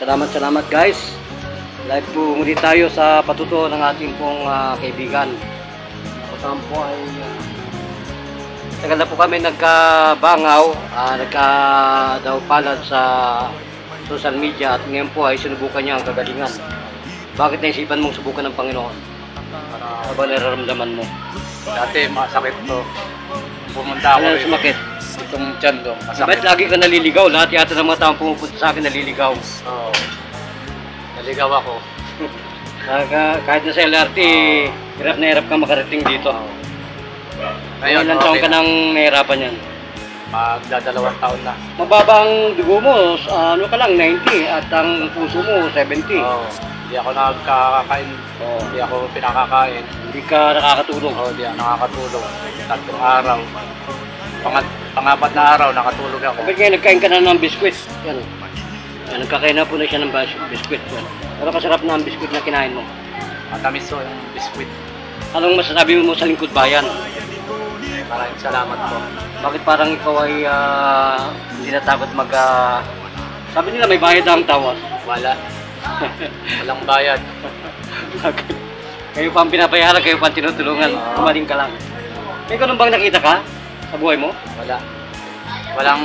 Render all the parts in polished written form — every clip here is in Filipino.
Salamat guys. Live po muli tayo sa patuto ng ating pong kaibigan. Kasama po ay tagal na po kami nagkabangaw, nagka-daw palad sa social media at ngayon po ay sinubukan niya ang kagalingan. Bakit naisipan mong subukan ng Panginoon? Ano ba nararamdaman mo? Dati masakit to. Pumunta ako. Ano sumakit? Itong tiyan ko. Bakit lagi ka naliligaw? Lahat yata ng mga taong pumupunta sa akin naliligaw. Oo. Naligaw ako. Kahit na sa LRT, hirap na hirap ka makarating dito. Ngayon, ilang taon ka nang nahirapan yan? Magdadalawang taon na. Mababa ang dugo mo, ano ka lang, 90 at ang puso mo, 70. Oo. Hindi ako nagkakain. Oo. Hindi ako pinakakain. Hindi ka nakakatulog. Oo, hindi ako nakakatulog. 3 araw. Pang-4 na araw, nakatulog ako. Bakit kaya nagkain ka na ng biskwit? Yan. Yan, nagkakain na po na siya ng biskwit. Yan. Pero kasarap na ang biskwit na kinain mo. Matamis ko yung biskwit. Anong masasabi mo sa lingkod bayan? Maraming salamat po. Bakit parang ikaw ay hindi natakot sabi nila may bayad ang tawas. Wala. Walang bayad. Kayo pa ang pinapayaran, kayo pa ang tinutulungan. Kumaling ka lang. May ganun bang nakita ka sa buhay mo? Wala. Walang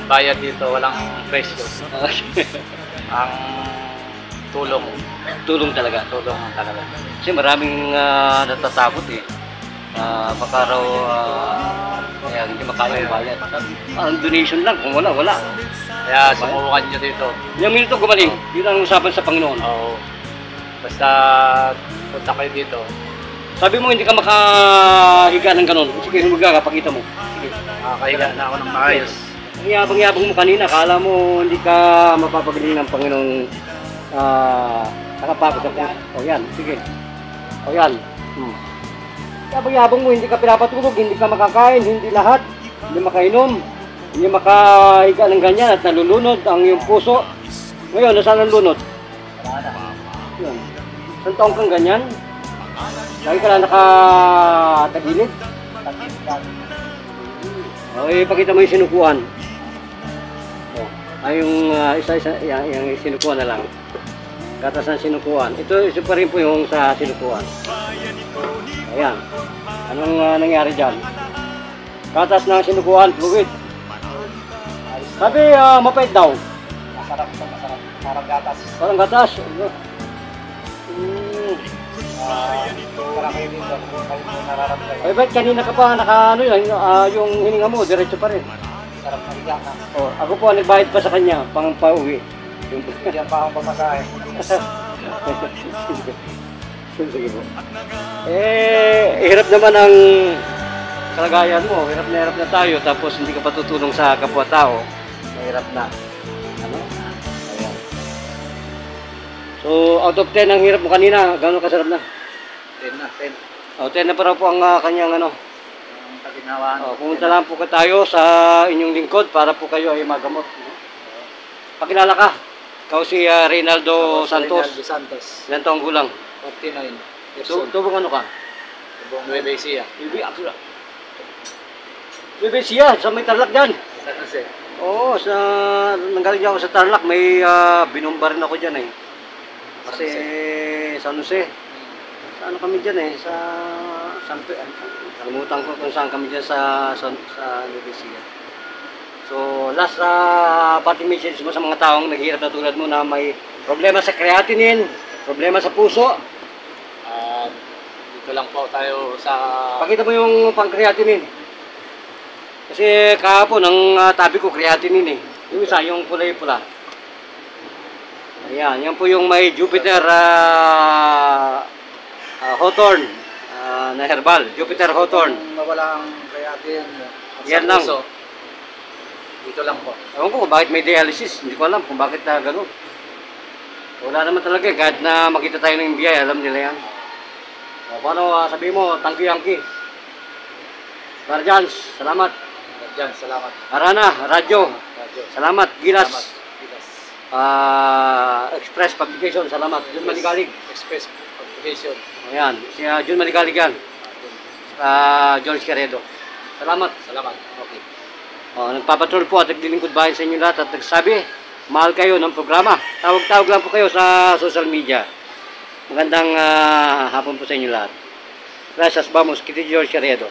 bayad dito, walang presyo. Ang tulong. Tulong talaga. Tulong talaga. Kasi maraming natatakot eh. Baka raw kaya hindi makaya yung bayad. Ang donation lang, kung wala, wala. Kaya sumubukan nyo dito. Yung minuto gumaling, yun ang usapan sa Panginoon. Oo. Basta punta kayo dito. Sabi mo hindi ka makahiga ng ganun. Sige, humiga ka, pakita mo. Sige. Makakahiga na ako ng maayos. Ang yabang-yabang mo kanina, kala mo hindi ka mapapagaling ng Panginoong nakapagod sa puso. O yan, sige. O yan. Yabang-yabang mo, hindi ka pinapatulog, hindi ka makakain, hindi lahat. Hindi makainom, hindi makahiga ng ganyan at nalulunod ang iyong puso. Ngayon, nasaan ang lunod? Yan. Isang taong kang ganyan? Lagi ka lang nakatagilid? Okay, pakita mo yung sinukuan. Yung isa-isa, yung sinukuan na lang. Gatas ng sinukuan. Ito pa rin po yung sa sinukuan. Ayan. Anong nangyari dyan? Gatas ng sinukuan, fluid. Sabi, mapait daw. Masarap ito, masarap. Parang gatas. Parang gatas. Para kayo dito, kayo po nararamdaman. Ay, ba't kanina ka pa yung hininga mo, diretso pa rin. Sarap na higa ka. Oh, ako po, nagbayad pa sa kanya, pang pauwi. Diyan pa akong pamasahe. Sige po. Hirap naman ang kalagayan mo. Hirap na tayo, tapos hindi ka patutulong sa kapwa-tao. Mahirap na. Ano? Ayan. So, out of 10 ang hirap mo kanina, gano'ng kasarap na? 10 na, 10. Oh, 10 na pa raw po ang kanyang ano. Ang kaginawaan. Pumunta lang po tayo sa inyong lingkod para po kayo ay magamot. Pakilala ka. Ikaw si Reynaldo Santos. Reynaldo Santos. Ilan taong gulang? 49 years old. Tubong ano ka? Tubong Nueva Ecija. Bebe siya, sa may Tarlac dyan. San Jose. Oo, nanggaling ako sa Tarlac, may binomba rin ako dyan eh. Kasi San Jose. Sa ano kami dyan eh, sa kalimutan ko kung saan kami dyan sa Nueva Ecija. So, last parting message mo sa mga taong naghihirap na tulad mo na may problema sa creatinine, problema sa puso. Dito lang po tayo sa... Pakita mo yung pang-creatinine. Kasi kahapon, ang tabi ko, creatinine eh. Yung isa, yung pula-pula. Ayan, yan po yung may Jupiter Hawthorne na herbal. Jupiter Hawthorne. Kung mawala ang creatine at Yan sa lang. puso, dito lang po. Ewan ko kung bakit may dialysis. Hindi ko alam kung bakit gano'n. Wala naman talaga. Kahit na makita tayo ng biyaya, alam nila yan. O, paano sabihin mo, thank you. Guardians, salamat. Diyan, salamat. Arana, radyo, Radyo. salamat. Gilas, Salamat. Gilas. Express Publication, salamat. Jun Maligalig. Express Publication. Ayan, si Jun Maligalig yan. George Carredo. Salamat. Salamat. Okay. Nagpapatrol po at naglilingkod bayan sa inyo lahat at nagsabi, mahal kayo ng programa. Tawag-tawag lang po kayo sa social media. Magandang hapon po sa inyo lahat. Gracias, vamos, Kitty George Carriedo.